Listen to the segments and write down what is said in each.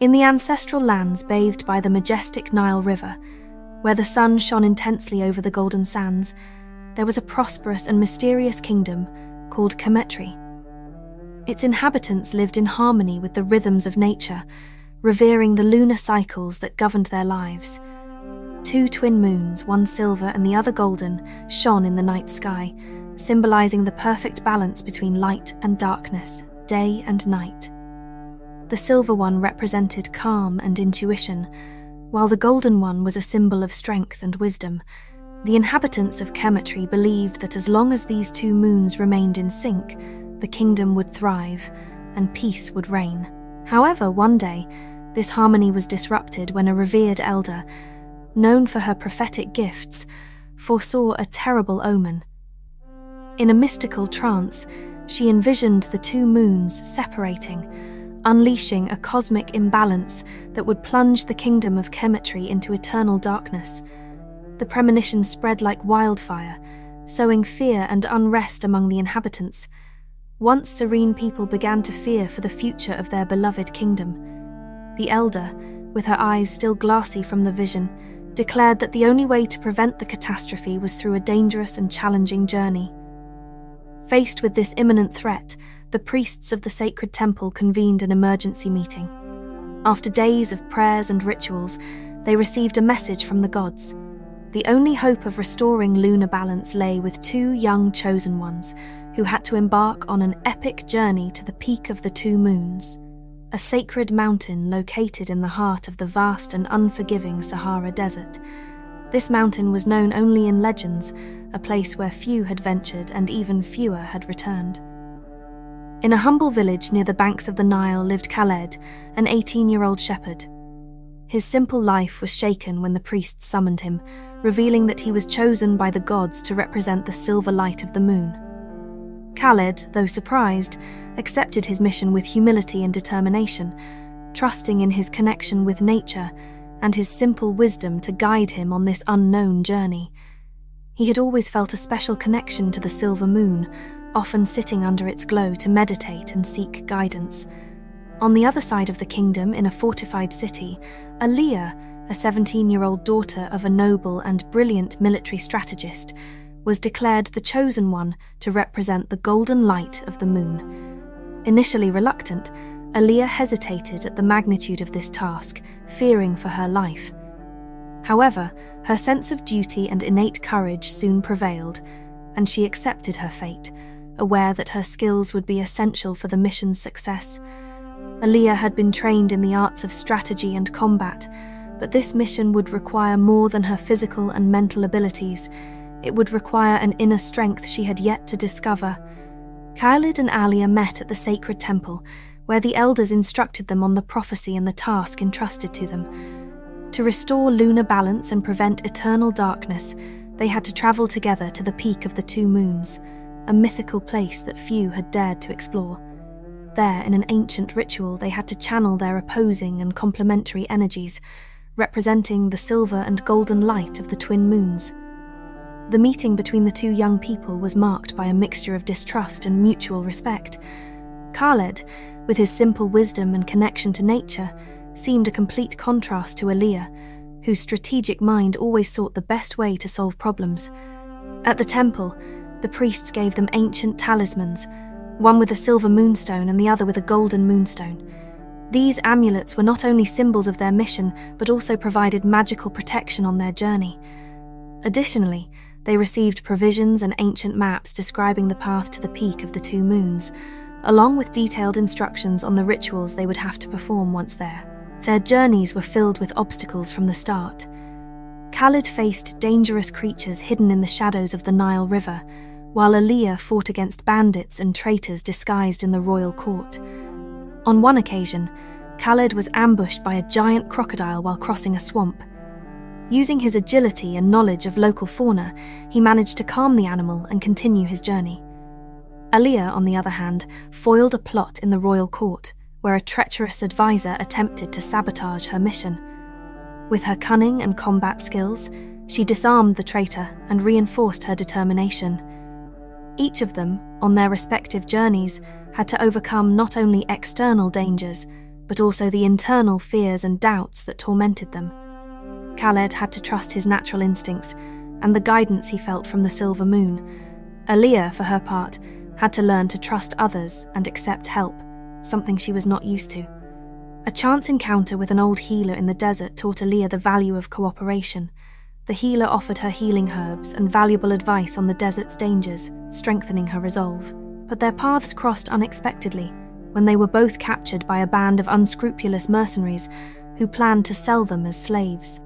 In the ancestral lands bathed by the majestic Nile River, where the sun shone intensely over the golden sands, there was a prosperous and mysterious kingdom called Khemetri. Its inhabitants lived in harmony with the rhythms of nature, revering the lunar cycles that governed their lives. 2 twin moons, one silver and the other golden, shone in the night sky, symbolizing the perfect balance between light and darkness, day and night. The silver one represented calm and intuition, while the golden one was a symbol of strength and wisdom. The inhabitants of Khemetri believed that as long as these 2 moons remained in sync, the kingdom would thrive and peace would reign. However, one day, this harmony was disrupted when a revered elder, known for her prophetic gifts, foresaw a terrible omen. In a mystical trance, she envisioned the 2 moons separating, unleashing a cosmic imbalance that would plunge the kingdom of Khemetri into eternal darkness. The premonition spread like wildfire, sowing fear and unrest among the inhabitants. Once serene people began to fear for the future of their beloved kingdom. The elder, with her eyes still glassy from the vision, declared that the only way to prevent the catastrophe was through a dangerous and challenging journey. Faced with this imminent threat, the priests of the sacred temple convened an emergency meeting. After days of prayers and rituals, they received a message from the gods. The only hope of restoring lunar balance lay with 2 young chosen ones, who had to embark on an epic journey to the peak of the 2 moons, a sacred mountain located in the heart of the vast and unforgiving Sahara Desert. This mountain was known only in legends, a place where few had ventured and even fewer had returned. In a humble village near the banks of the Nile lived Khaled, an 18-year-old shepherd. His simple life was shaken when the priests summoned him, revealing that he was chosen by the gods to represent the silver light of the moon. Khaled, though surprised, accepted his mission with humility and determination, trusting in his connection with nature and his simple wisdom to guide him on this unknown journey. He had always felt a special connection to the silver moon, often sitting under its glow to meditate and seek guidance. On the other side of the kingdom, in a fortified city, Alia, a 17-year-old daughter of a noble and brilliant military strategist, was declared the chosen one to represent the golden light of the moon. Initially reluctant, Alia hesitated at the magnitude of this task, fearing for her life. However, her sense of duty and innate courage soon prevailed, and she accepted her fate, aware that her skills would be essential for the mission's success. Alia had been trained in the arts of strategy and combat, but this mission would require more than her physical and mental abilities. It would require an inner strength she had yet to discover. Khaled and Alia met at the sacred temple, where the elders instructed them on the prophecy and the task entrusted to them. To restore lunar balance and prevent eternal darkness, they had to travel together to the peak of the 2 moons, a mythical place that few had dared to explore. There, in an ancient ritual, they had to channel their opposing and complementary energies, representing the silver and golden light of the twin moons. The meeting between the 2 young people was marked by a mixture of distrust and mutual respect. Khaled, with his simple wisdom and connection to nature, seemed a complete contrast to Alia, whose strategic mind always sought the best way to solve problems. At the temple, the priests gave them ancient talismans, one with a silver moonstone and the other with a golden moonstone. These amulets were not only symbols of their mission, but also provided magical protection on their journey. Additionally, they received provisions and ancient maps describing the path to the peak of the 2 moons, along with detailed instructions on the rituals they would have to perform once there. Their journeys were filled with obstacles from the start. Khaled faced dangerous creatures hidden in the shadows of the Nile River, while Alia fought against bandits and traitors disguised in the royal court. On one occasion, Khaled was ambushed by a giant crocodile while crossing a swamp. Using his agility and knowledge of local fauna, he managed to calm the animal and continue his journey. Alia, on the other hand, foiled a plot in the royal court, where a treacherous advisor attempted to sabotage her mission. With her cunning and combat skills, she disarmed the traitor and reinforced her determination. Each of them, on their respective journeys, had to overcome not only external dangers, but also the internal fears and doubts that tormented them. Khaled had to trust his natural instincts and the guidance he felt from the silver moon. Alia, for her part, had to learn to trust others and accept help, something she was not used to. A chance encounter with an old healer in the desert taught Alia the value of cooperation. The healer offered her healing herbs and valuable advice on the desert's dangers, strengthening her resolve. But their paths crossed unexpectedly when they were both captured by a band of unscrupulous mercenaries who planned to sell them as slaves.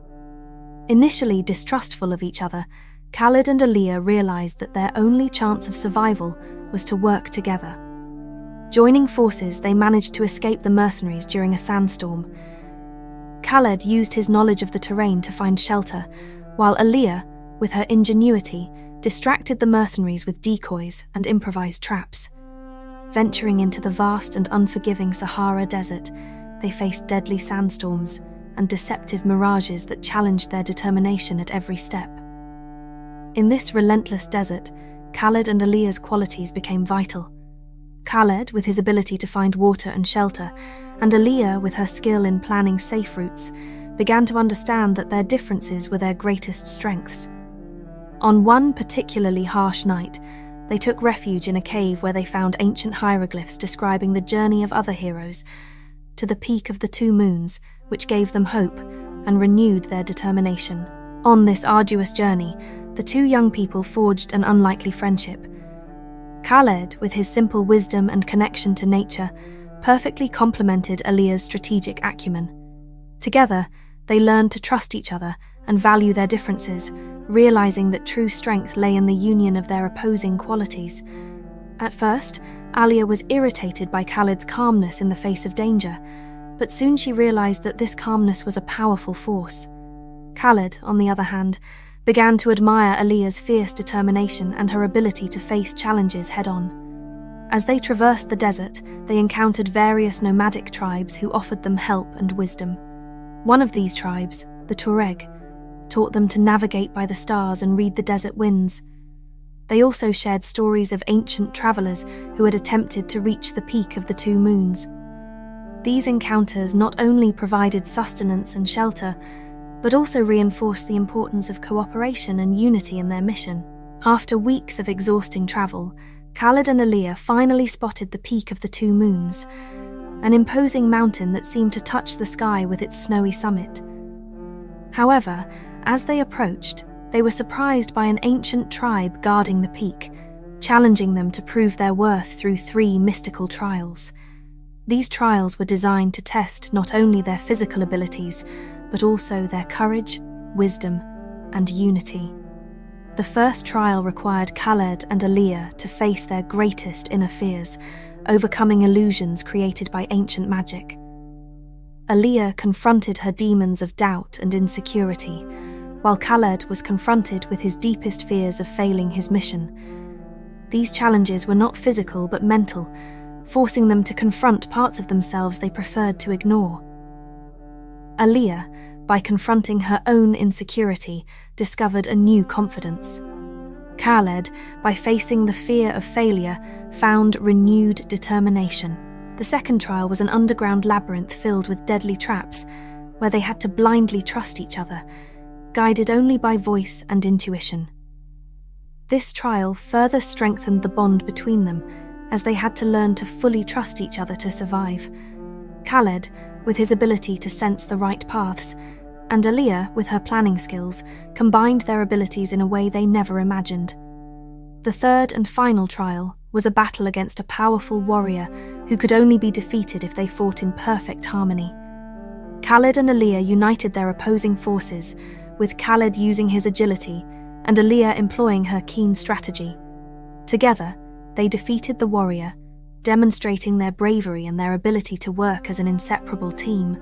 Initially distrustful of each other, Khaled and Alia realized that their only chance of survival was to work together. Joining forces, they managed to escape the mercenaries during a sandstorm. Khaled used his knowledge of the terrain to find shelter, while Alia, with her ingenuity, distracted the mercenaries with decoys and improvised traps. Venturing into the vast and unforgiving Sahara Desert, they faced deadly sandstorms and deceptive mirages that challenged their determination at every step. In this relentless desert, Khaled and Alia's qualities became vital. Khaled, with his ability to find water and shelter, and Alia, with her skill in planning safe routes, began to understand that their differences were their greatest strengths. On one particularly harsh night, they took refuge in a cave where they found ancient hieroglyphs describing the journey of other heroes to the peak of the two moons, which gave them hope and renewed their determination. On this arduous journey, the two young people forged an unlikely friendship. Khaled, with his simple wisdom and connection to nature, perfectly complemented Alia's strategic acumen. Together, they learned to trust each other and value their differences, realizing that true strength lay in the union of their opposing qualities. At first, Alia was irritated by Khaled's calmness in the face of danger, but soon she realized that this calmness was a powerful force. Khaled, on the other hand, began to admire Alia's fierce determination and her ability to face challenges head-on. As they traversed the desert, they encountered various nomadic tribes who offered them help and wisdom. One of these tribes, the Tuareg, taught them to navigate by the stars and read the desert winds. They also shared stories of ancient travelers who had attempted to reach the peak of the two moons. These encounters not only provided sustenance and shelter, but also reinforced the importance of cooperation and unity in their mission. After weeks of exhausting travel, Khaled and Alia finally spotted the peak of the two moons, an imposing mountain that seemed to touch the sky with its snowy summit. However, as they approached, they were surprised by an ancient tribe guarding the peak, challenging them to prove their worth through 3 mystical trials. These trials were designed to test not only their physical abilities, but also their courage, wisdom, and unity. The first trial required Khaled and Alia to face their greatest inner fears, overcoming illusions created by ancient magic. Alia confronted her demons of doubt and insecurity, while Khaled was confronted with his deepest fears of failing his mission. These challenges were not physical but mental, forcing them to confront parts of themselves they preferred to ignore. Alia, by confronting her own insecurity, discovered a new confidence. Khaled, by facing the fear of failure, found renewed determination. The second trial was an underground labyrinth filled with deadly traps, where they had to blindly trust each other, guided only by voice and intuition. This trial further strengthened the bond between them, as they had to learn to fully trust each other to survive. Khaled, with his ability to sense the right paths, and Alia, with her planning skills, combined their abilities in a way they never imagined. The third and final trial was a battle against a powerful warrior who could only be defeated if they fought in perfect harmony. Khaled and Alia united their opposing forces, with Khaled using his agility and Alia employing her keen strategy. Together, they defeated the warrior, demonstrating their bravery and their ability to work as an inseparable team.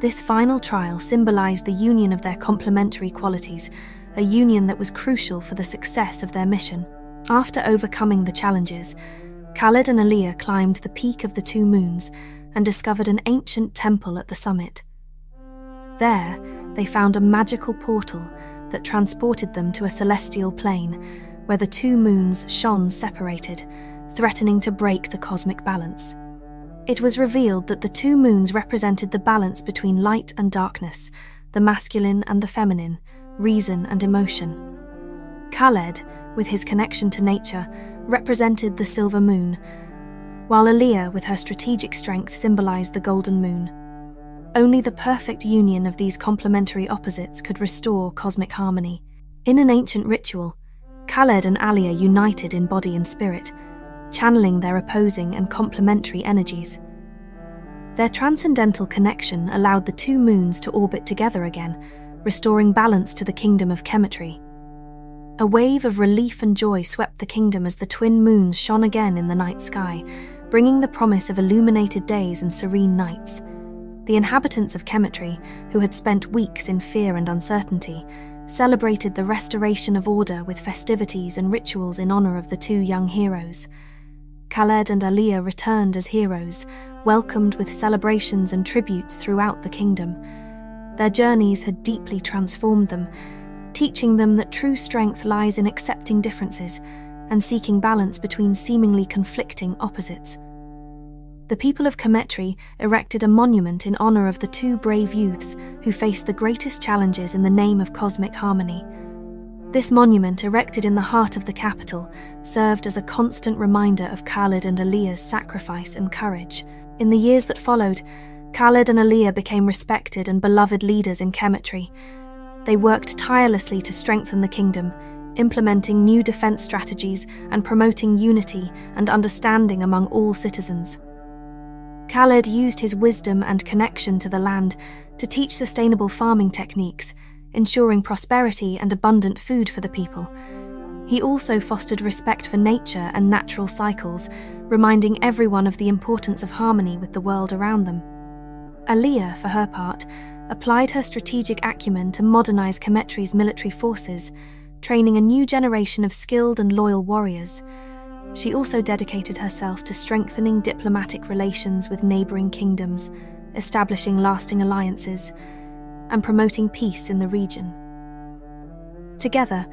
This final trial symbolized the union of their complementary qualities, a union that was crucial for the success of their mission. After overcoming the challenges, Khaled and Alia climbed the peak of the two moons and discovered an ancient temple at the summit. There, they found a magical portal that transported them to a celestial plane where the two moons shone separated, threatening to break the cosmic balance. It was revealed that the two moons represented the balance between light and darkness, the masculine and the feminine, reason and emotion. Khaled, with his connection to nature, represented the silver moon, while Alia, with her strategic strength, symbolized the golden moon. Only the perfect union of these complementary opposites could restore cosmic harmony. In an ancient ritual, Khaled and Alia united in body and spirit, channeling their opposing and complementary energies. Their transcendental connection allowed the two moons to orbit together again, restoring balance to the kingdom of Khemetri. A wave of relief and joy swept the kingdom as the twin moons shone again in the night sky, bringing the promise of illuminated days and serene nights. The inhabitants of Khemetri, who had spent weeks in fear and uncertainty, celebrated the restoration of order with festivities and rituals in honor of the two young heroes. Khaled and Alia returned as heroes, welcomed with celebrations and tributes throughout the kingdom. Their journeys had deeply transformed them, teaching them that true strength lies in accepting differences and seeking balance between seemingly conflicting opposites. The people of Khemetri erected a monument in honor of the two brave youths who faced the greatest challenges in the name of cosmic harmony. This monument, erected in the heart of the capital, served as a constant reminder of Khaled and Alia's sacrifice and courage. In the years that followed, Khaled and Alia became respected and beloved leaders in Khemetri. They worked tirelessly to strengthen the kingdom, implementing new defense strategies and promoting unity and understanding among all citizens. Khaled used his wisdom and connection to the land to teach sustainable farming techniques, ensuring prosperity and abundant food for the people. He also fostered respect for nature and natural cycles, reminding everyone of the importance of harmony with the world around them. Alia, for her part, applied her strategic acumen to modernize Khemetri's military forces, training a new generation of skilled and loyal warriors. She also dedicated herself to strengthening diplomatic relations with neighboring kingdoms, establishing lasting alliances, and promoting peace in the region. Together,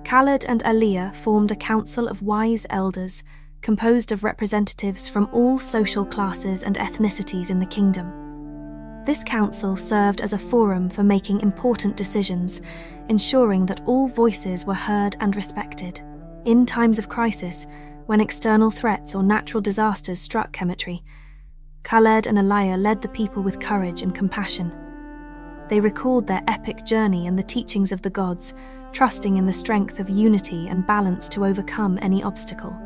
Khaled and Alia formed a council of wise elders composed of representatives from all social classes and ethnicities in the kingdom. This council served as a forum for making important decisions, ensuring that all voices were heard and respected. In times of crisis, when external threats or natural disasters struck Khemetri, Khaled and Alia led the people with courage and compassion. They recalled their epic journey and the teachings of the gods, trusting in the strength of unity and balance to overcome any obstacle.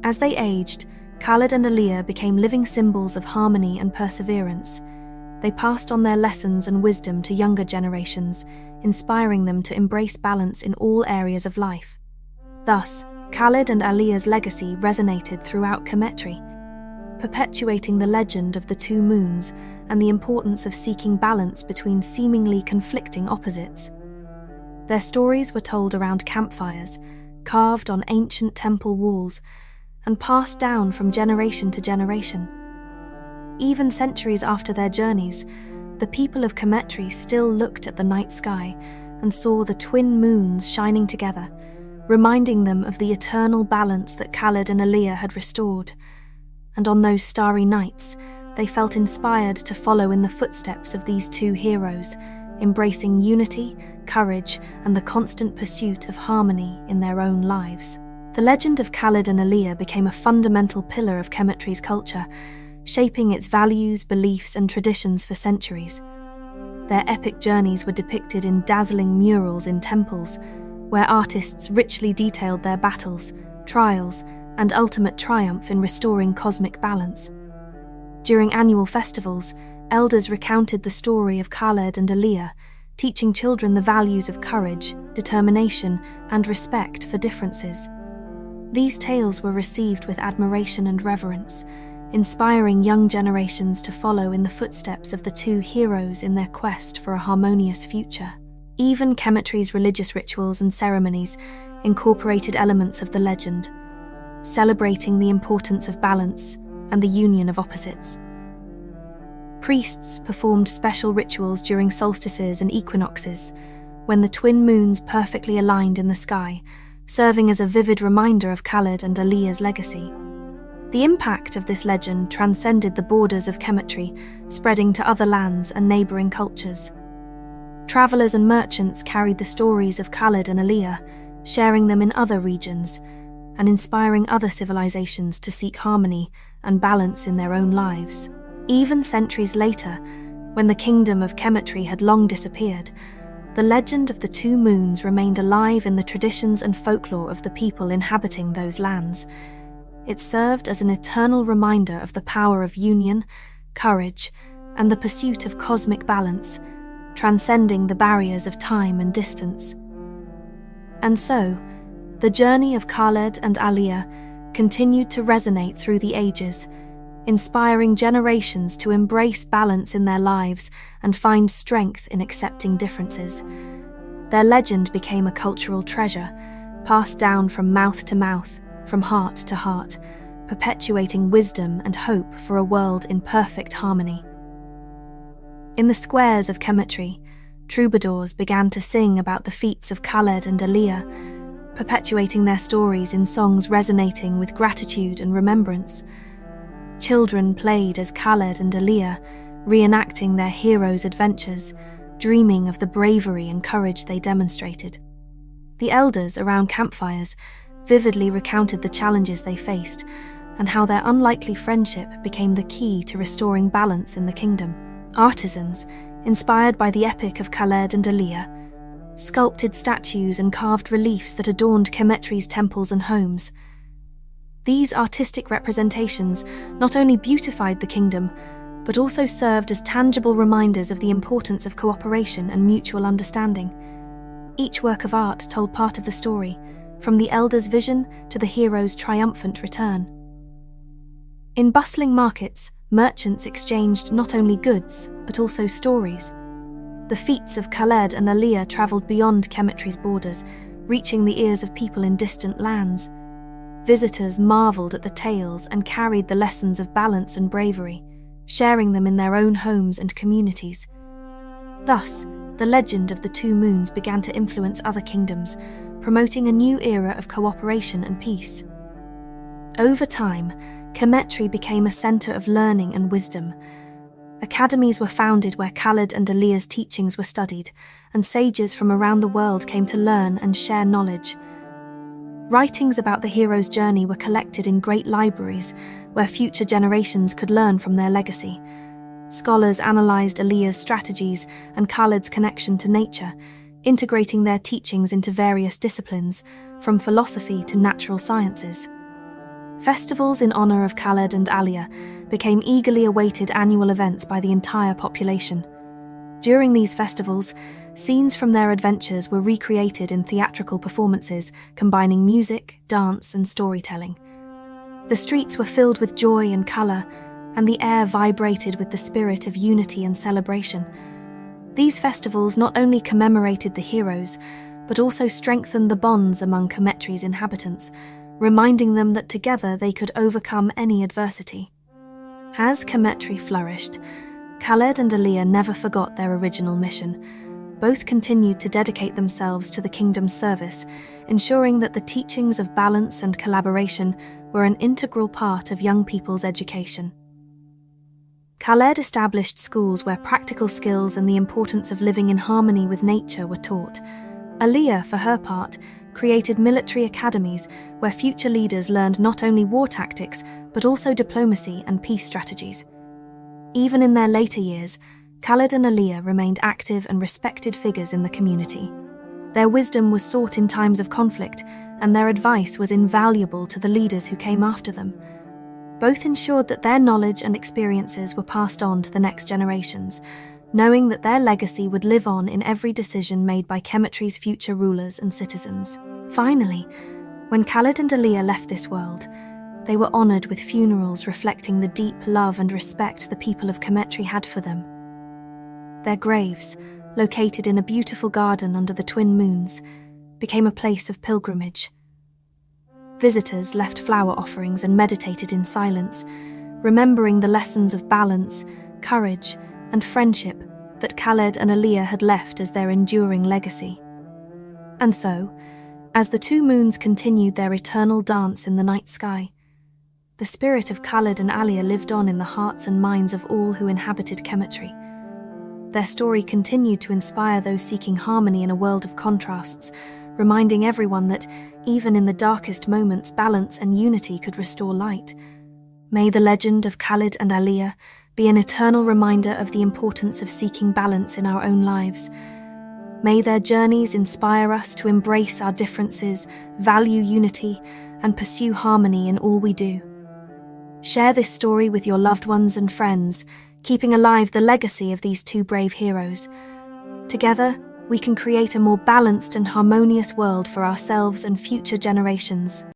As they aged, Khaled and Alia became living symbols of harmony and perseverance. They passed on their lessons and wisdom to younger generations, inspiring them to embrace balance in all areas of life. Thus, Khaled and Alia's legacy resonated throughout Khemetri, perpetuating the legend of the two moons and the importance of seeking balance between seemingly conflicting opposites. Their stories were told around campfires, carved on ancient temple walls, and passed down from generation to generation. Even centuries after their journeys, the people of Khemetri still looked at the night sky and saw the twin moons shining together, reminding them of the eternal balance that Khaled and Alia had restored. And on those starry nights, they felt inspired to follow in the footsteps of these two heroes, embracing unity, courage, and the constant pursuit of harmony in their own lives. The legend of Khaled and Alia became a fundamental pillar of Khemetri's culture, shaping its values, beliefs, and traditions for centuries. Their epic journeys were depicted in dazzling murals in temples, where artists richly detailed their battles, trials, and ultimate triumph in restoring cosmic balance. During annual festivals, elders recounted the story of Khaled and Alia, teaching children the values of courage, determination, and respect for differences. These tales were received with admiration and reverence, inspiring young generations to follow in the footsteps of the two heroes in their quest for a harmonious future. Even Khemetri's religious rituals and ceremonies incorporated elements of the legend, celebrating the importance of balance and the union of opposites. Priests performed special rituals during solstices and equinoxes, when the twin moons perfectly aligned in the sky, serving as a vivid reminder of Khaled and Alia's legacy. The impact of this legend transcended the borders of Khemetri, spreading to other lands and neighbouring cultures. Travellers and merchants carried the stories of Khaled and Alia, sharing them in other regions, and inspiring other civilizations to seek harmony and balance in their own lives. Even centuries later, when the kingdom of Khemetri had long disappeared, the legend of the two moons remained alive in the traditions and folklore of the people inhabiting those lands. It served as an eternal reminder of the power of union, courage, and the pursuit of cosmic balance, transcending the barriers of time and distance. And so, the journey of Khaled and Alia continued to resonate through the ages, inspiring generations to embrace balance in their lives and find strength in accepting differences. Their legend became a cultural treasure, passed down from mouth to mouth, from heart to heart, perpetuating wisdom and hope for a world in perfect harmony. In the squares of Khemetri, troubadours began to sing about the feats of Khaled and Alia, perpetuating their stories in songs resonating with gratitude and remembrance. Children played as Khaled and Alia, reenacting their heroes' adventures, dreaming of the bravery and courage they demonstrated. The elders around campfires vividly recounted the challenges they faced and how their unlikely friendship became the key to restoring balance in the kingdom. Artisans, inspired by the epic of Khaled and Alia, sculpted statues and carved reliefs that adorned Khemetri's temples and homes. These artistic representations not only beautified the kingdom, but also served as tangible reminders of the importance of cooperation and mutual understanding. Each work of art told part of the story, from the elders' vision to the hero's triumphant return. In bustling markets, merchants exchanged not only goods, but also stories. The feats of Khaled and Alia travelled beyond Khemetri's borders, reaching the ears of people in distant lands. Visitors marvelled at the tales and carried the lessons of balance and bravery, sharing them in their own homes and communities. Thus, the legend of the two moons began to influence other kingdoms, promoting a new era of cooperation and peace. Over time, Khemetri became a centre of learning and wisdom. Academies were founded where Khaled and Alia's teachings were studied, and sages from around the world came to learn and share knowledge. Writings about the hero's journey were collected in great libraries, where future generations could learn from their legacy. Scholars analysed Alia's strategies and Khaled's connection to nature, integrating their teachings into various disciplines, from philosophy to natural sciences. Festivals in honour of Khaled and Alia became eagerly awaited annual events by the entire population. During these festivals, scenes from their adventures were recreated in theatrical performances combining music, dance, and storytelling. The streets were filled with joy and colour, and the air vibrated with the spirit of unity and celebration. These festivals not only commemorated the heroes, but also strengthened the bonds among Khemetri's inhabitants, reminding them that together they could overcome any adversity. As Khemetri flourished, Khaled and Alia never forgot their original mission. Both continued to dedicate themselves to the kingdom's service, ensuring that the teachings of balance and collaboration were an integral part of young people's education. Khaled established schools where practical skills and the importance of living in harmony with nature were taught. Alia, for her part, created military academies where future leaders learned not only war tactics, but also diplomacy and peace strategies. Even in their later years, Khaled and Alia remained active and respected figures in the community. Their wisdom was sought in times of conflict, and their advice was invaluable to the leaders who came after them. Both ensured that their knowledge and experiences were passed on to the next generations, knowing that their legacy would live on in every decision made by Khemetri's future rulers and citizens. Finally, when Khaled and Alia left this world, they were honoured with funerals reflecting the deep love and respect the people of Khemetri had for them. Their graves, located in a beautiful garden under the twin moons, became a place of pilgrimage. Visitors left flower offerings and meditated in silence, remembering the lessons of balance, courage, and friendship that Khaled and Alia had left as their enduring legacy. And so, as the two moons continued their eternal dance in the night sky, the spirit of Khaled and Alia lived on in the hearts and minds of all who inhabited Khemetri. Their story continued to inspire those seeking harmony in a world of contrasts, reminding everyone that, even in the darkest moments, balance and unity could restore light. May the legend of Khaled and Alia be an eternal reminder of the importance of seeking balance in our own lives. May their journeys inspire us to embrace our differences, value unity, and pursue harmony in all we do. Share this story with your loved ones and friends, keeping alive the legacy of these two brave heroes. Together, we can create a more balanced and harmonious world for ourselves and future generations.